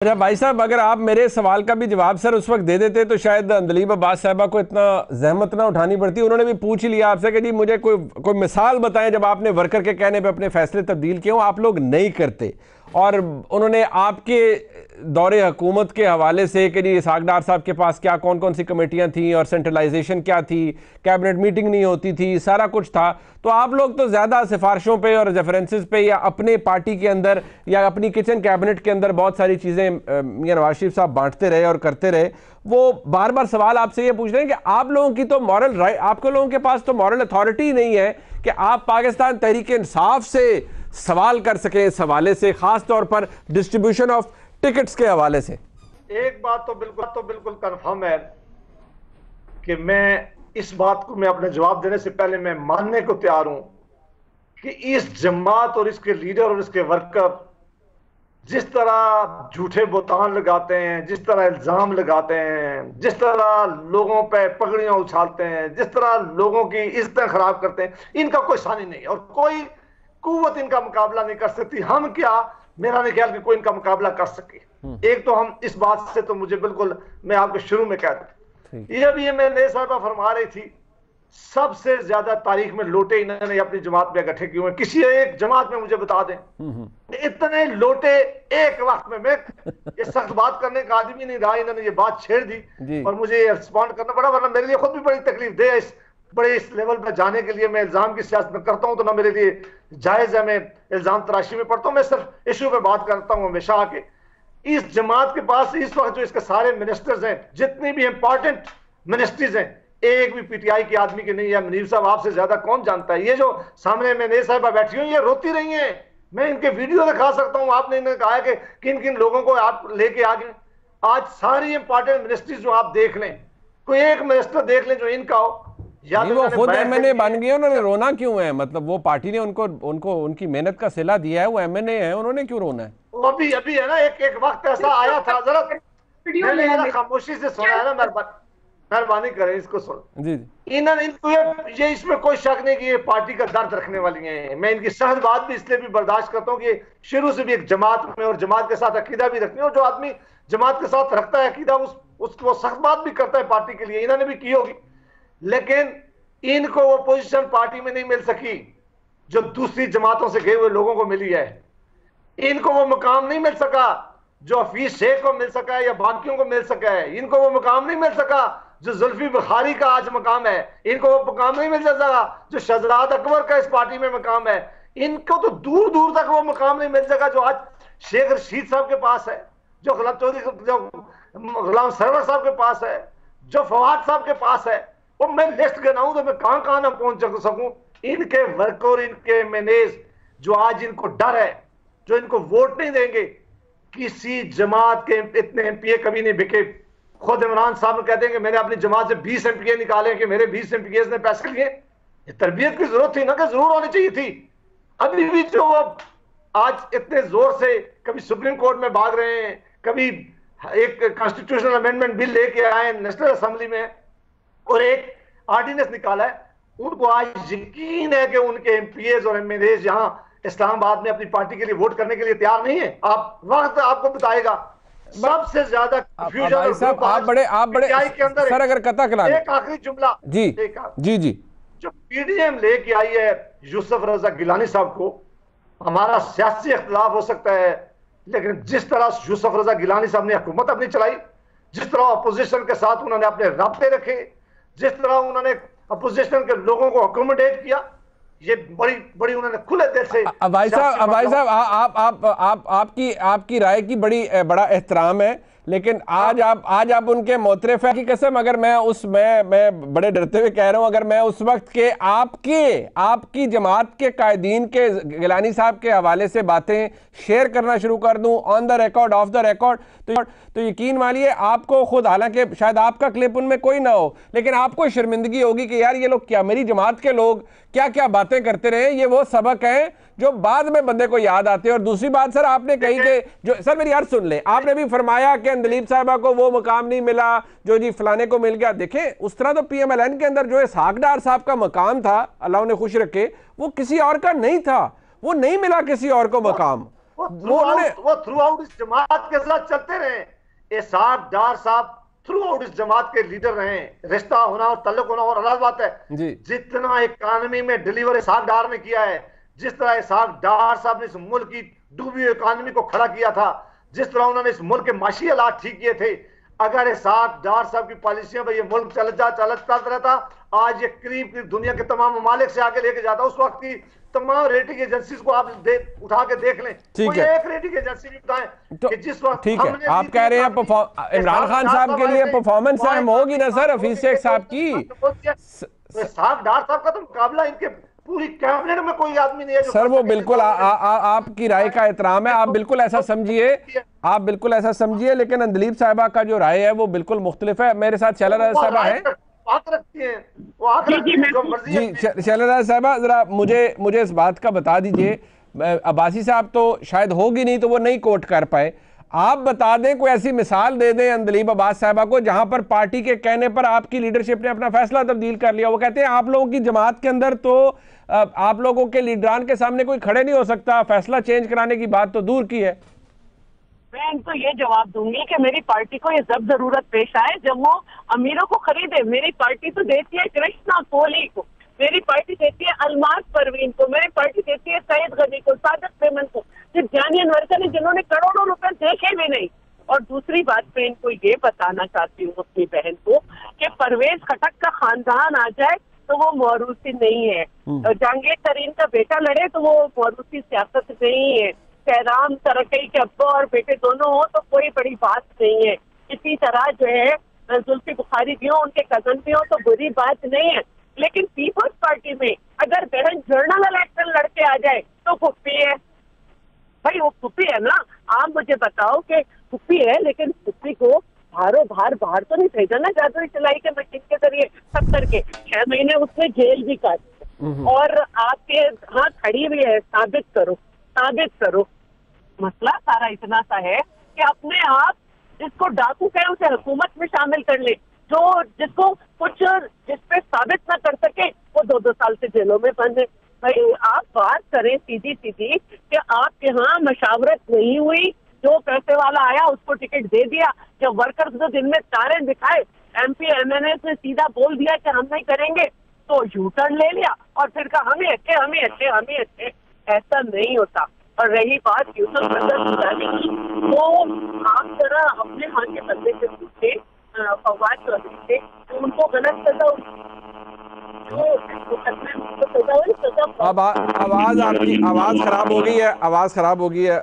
अच्छा भाई साहब, अगर आप मेरे सवाल का भी जवाब सर उस वक्त दे देते तो शायद अंदलीब अब्बास साहबा को इतना जहमत ना उठानी पड़ती। उन्होंने भी पूछ ही लिया आपसे कि जी मुझे कोई मिसाल बताएं जब आपने वर्कर के कहने पे अपने फैसले तब्दील किए हो, आप लोग नहीं करते। और उन्होंने आपके दौरे हुकूमत के हवाले से कि जी इसहाक डार साहब के पास क्या कौन कौन सी कमेटियां थी और सेंट्रलाइजेशन क्या थी, कैबिनेट मीटिंग नहीं होती थी, सारा कुछ था। तो आप लोग तो ज़्यादा सिफारिशों पे और रेफरेंसेस पे या अपने पार्टी के अंदर या अपनी किचन कैबिनेट के अंदर बहुत सारी चीज़ें मियां नवाज शरीफ साहब बांटते रहे और करते रहे। वो बार बार सवाल आपसे ये पूछ रहे हैं कि आप लोगों की तो मॉरल राइट, आपके लोगों के पास तो मॉरल अथॉरिटी नहीं है कि आप पाकिस्तान तहरीक इंसाफ से सवाल कर सकें इस हवाले से, खास तौर पर डिस्ट्रीब्यूशन ऑफ टिकट्स के हवाले से। एक बात तो बिल्कुल कंफर्म है कि मैं इस बात को मैं अपने जवाब देने से पहले मैं मानने को तैयार हूं कि इस जमात और इसके लीडर और इसके वर्कर जिस तरह झूठे बोतान लगाते हैं, जिस तरह इल्जाम लगाते हैं, जिस तरह लोगों पे पगड़ियां उछालते हैं, जिस तरह लोगों की इज्जतें खराब करते हैं, इनका कोई सानी नहीं और कोई कुव्वत इनका मुकाबला नहीं कर सकती। हम क्या, मेरा नहीं ख्याल कि कोई इनका मुकाबला कर सके। एक तो हम इस बात से तो मुझे बिल्कुल, मैं आपको शुरू में कहता, ये भी मैं नए साहबा फरमा रही थी, सबसे ज्यादा तारीख में लोटे इन्होंने अपनी जमात में इकट्ठे किए हुए। किसी एक जमात में मुझे बता दें इतने लोटे एक वक्त में। मैं ये सख्त बात करने का आदमी नहीं रहा, इन्होंने ये बात छेड़ दी और मुझे रिस्पॉन्ड करना पड़ा, वरना मेरे लिए खुद भी बड़ी तकलीफ दे इस बड़े इस लेवल पर जाने के लिए। मैं इल्जाम की सियासत में करता हूं तो ना मेरे लिए जायज है, मैं इल्जाम तराशी में पढ़ता हूं। मैं सिर्फ इशू पे बात करता हूं हमेशा आके। इस जमात के पास इस वक्त जो इसके सारे मिनिस्टर्स हैं, जितनी भी इंपॉर्टेंट मिनिस्ट्रीज हैं, एक भी पीटीआई के आदमी की नहीं है। मुनीर साहब आपसे ज्यादा कौन जानता है। ये जो सामने में नए साहिबा बैठी हुई ये रोती रही हैं, मैं इनके वीडियो दिखा सकता हूं। आपने इन्हें कहा कि किन किन लोगों को आप लेके आ गए। आज सारी इंपॉर्टेंट मिनिस्ट्रीज जो आप देख लें, कोई एक मिनिस्टर देख लें जो इनका हो, या नहीं, वो खुद एमएनए बन गए, उन्होंने रोना क्यों है? मतलब वो पार्टी ने उनको उनकी मेहनत का सिला दिया है, वो एमएनए है, उन्होंने क्यों रोना है? अभी अभी है ना, एक वक्त ऐसा आया था, जरा खामोशी से सुना है ना, मेहरबानी करें इसको सुन। जी इन्होंने इनको ये इसमें कोई शक नहीं कि ये पार्टी का दर्द रखने वाली हैं। मैं इनकी सहज बात भी इसलिए भी बर्दाश्त करता हूं कि शुरू से भी एक जमात में और जमात के साथ अकीदा भी रखती है, और जो आदमी जमात के साथ रखता है अकीदा उसको सख्त बात भी करता है पार्टी के लिए। इन्होंने भी की होगी, लेकिन इनको वो पोजीशन पार्टी में नहीं मिल सकी जो दूसरी जमातों से गए हुए लोगों को मिली है। इनको वो मुकाम नहीं मिल सका जो हफीज शेख को मिल सका है या बाकियों को मिल सका है। इनको वो मुकाम नहीं मिल सका जो जुल्फी बुखारी का आज मकाम है। इनको वो मुकाम नहीं मिल सका जो शहजाद अकबर का इस पार्टी में मकाम है। इनको तो दूर दूर तक वो मुकाम नहीं मिल सका जो आज शेख रशीद साहब के पास है, जो गुलाम चौधरी, जो गुलाम सरवर साहब के पास है, जो फवाद साहब के पास है। वो मैं लिस्ट गिनाऊं तो मैं कहां कहां ना पहुंच सकूं। इनके वर्कर, इनके मैनेज जो आज इनको डर है, जो इनको वोट नहीं देंगे, किसी जमात के इतने एमपीए कभी नहीं बिके। खुद इमरान साहब कहते हैं कि मैंने अपनी जमात से 20 एमपीए निकाले कि मेरे 20 एमपीए ने पैसे लिए। ये तरबियत की जरूरत थी ना, कि जरूर होनी चाहिए थी। अभी भी जो आज इतने जोर से कभी सुप्रीम कोर्ट में भाग रहे हैं, कभी एक कॉन्स्टिट्यूशनल अमेंडमेंट बिल लेके आए नेशनल असेंबली में और एक ऑर्डिनेंस निकाला है, उनको आज यकीन है कि उनके एमपीएस और एमएलए यहां इस्लामाबाद में अपनी पार्टी के लिए वोट करने के लिए तैयार नहीं है। आप वक्त आपको बताएगा। सबसे ज्यादा कंफ्यूजन आप बड़े के अंदर सर, अगर कता कलाम एक आखिरी जुमला जी जो पीडीएम लेके आई है यूसुफ रजा गिलानी साहब को, हमारा सियासी इख्तिलाफ हो सकता है, लेकिन जिस तरह यूसुफ रजा गिलानी साहब ने हुकूमत अपनी चलाई, जिस तरह अपोजिशन के साथ उन्होंने अपने राब्ते रखे, जिस तरह उन्होंने अपोजिशन के लोगों को अकोमोडेट किया, ये बड़ी बड़ी उन्होंने खुले दिल से। भाई साहब आपकी राय की बड़ा एहतराम है, लेकिन आज आप उनके मोतरफ है की कसम, अगर मैं बड़े डरते हुए कह रहा हूं, अगर मैं उस वक्त के आपकी जमात के कायदीन के गिलानी साहब के हवाले से बातें शेयर करना शुरू कर दूं on the record, of the record, तो यकीन मानिए आपको खुद, हालांकि शायद आपका क्लिप उनमें कोई ना हो, लेकिन आपको शर्मिंदगी होगी कि यार ये लोग क्या, मेरी जमात के लोग क्या क्या बातें करते रहे। ये वो सबक है जो बाद में बंदे को याद आते हैं। और दूसरी बात सर, आपने कही कि जो सर मेरी यार सुन ले, आपने भी फरमाया कि अंदलीब साहिबा को वो मुकाम नहीं मिला जो जी फलाने को मिल गया। देखें, उस तरह तो पीएमएलएन के अंदर जो इसहाक डार साहब का मकाम था, अल्लाह उन्हें खुश रखे, वो किसी और का नहीं था, वो नहीं मिला किसी और को मकाम। वो थ्रू आउट इस जमात के साथ चलते रहे। इसहाक डार साहब थ्रू आउट इस जमात के लीडर रहे। रिश्ता होना और तल्लुक होना और अलग बात है। जितना इकानमी में डिलीवर इसहाक डार ने किया है, जिस तरह इसहाक डार साहब ने इस मुल्क की डूबी हुई इकानमी को खड़ा किया था, जिस तरह उन्होंने इस मुल्क के माशी हालात ठीक किए थे, अगर इसहाक डार साहब की पॉलिसियों पर यह मुल्क चलता रहता, आज ये करीब दुनिया के तमाम ममालिक से आगे लेके जाता। उस वक्त की तमाम रेटिंग एजेंसीज को आप उठा के देख लें, कोई एक रेटिंग एजेंसी भी बताएं तो, कि जिस वक्त ठीक है, आप कह रहे हैं इमरान खान साहब के लिए परफॉर्मेंस अहम होगी ना सर, हफीज शेख साहब की। इसहाक डार साहब का तो मुकाबला इनके पूरी कैबिनेट में कोई आदमी नहीं है जो सर। वो बिल्कुल आपकी राय का एहतराम है, आप बिल्कुल ऐसा समझिए, आप बिल्कुल ऐसा समझिए, लेकिन अंदलीब साहिबा का जो राय है वो बिल्कुल मुख्तलिफ है। मेरे साथ शैलरा साहिबा है जी। शैलरा साहिबा जरा मुझे इस बात का बता दीजिए, अब्बासी साहब तो शायद होगी नहीं तो वो नहीं कोट कर पाए, आप बता दें, कोई ऐसी मिसाल दे दें अंदलीब अब्बास साहिबा को जहां पर पार्टी के कहने पर आपकी लीडरशिप ने अपना फैसला तब्दील कर लिया। वो कहते हैं आप लोगों की जमात के अंदर तो आप लोगों के लीडरान के सामने कोई खड़े नहीं हो सकता, फैसला चेंज कराने की बात तो दूर की है। मैं इनको ये जवाब दूंगी कि मेरी पार्टी को ये जब जरूरत पेश आए जब वो अमीरों को खरीदे। मेरी पार्टी तो देती है कृष्णा कोहली को, मेरी पार्टी देती है अलमास परवीन को, मेरी पार्टी देती है सईद गनी को, सादिक मेमन को, जानी अनवर ने, जिन्होंने करोड़ों रुपए देखे भी नहीं। और दूसरी बात मैं इनको ये बताना चाहती हूँ अपनी बहन को कि परवेज खटक का खानदान आ जाए तो वो मौरूसी नहीं है, जहांगीर तरीन का बेटा लड़े तो वो मौरूसी सियासत नहीं है, सैराम तरक्की के अब्बा और बेटे दोनों हो तो कोई बड़ी बात नहीं है। इसी तरह जो है जुल्फी बुखारी भी हो, उनके कजन भी हो तो बुरी बात नहीं है। लेकिन पीपल्स पार्टी में अगर बहन जर्नल इलेक्शन लड़के आ जाए तो फुप्पी है। भाई वो फुप्पी है ना, आप मुझे बताओ कि फुप्पी है, लेकिन फुप्पी को बाहर तो नहीं भेजा ना जादुई सिलाई के मशीन के जरिए 70 के 6 महीने उसने जेल भी काटी। और आपके हाँ खड़ी हुई है, साबित करो। मसला सारा इतना सा है कि अपने आप जिसको डाकू कहे उसे हुकूमत में शामिल कर ले, जो जिसको कुछ जिस पे साबित ना कर सके वो 2-2 साल से जेलों में बंद है। भाई आप बात करें सीधी कि आपके यहाँ मशावरत नहीं हुई, जो पैसे वाला आया उसको टिकट दे दिया, जब वर्कर्स को दिन में तारे दिखाए MP MNA ने सीधा बोल दिया कि हम नहीं करेंगे तो यू टर्न ले लिया और फिर कहा हम ही अच्छे। ऐसा नहीं होता। और रही बात यूसुफ सदर की, वो आप जरा अपने हाथ के बंदे से पूछे फवाद चौधरी से, तो उनको गलत सजा आवाज खराब हो गई है।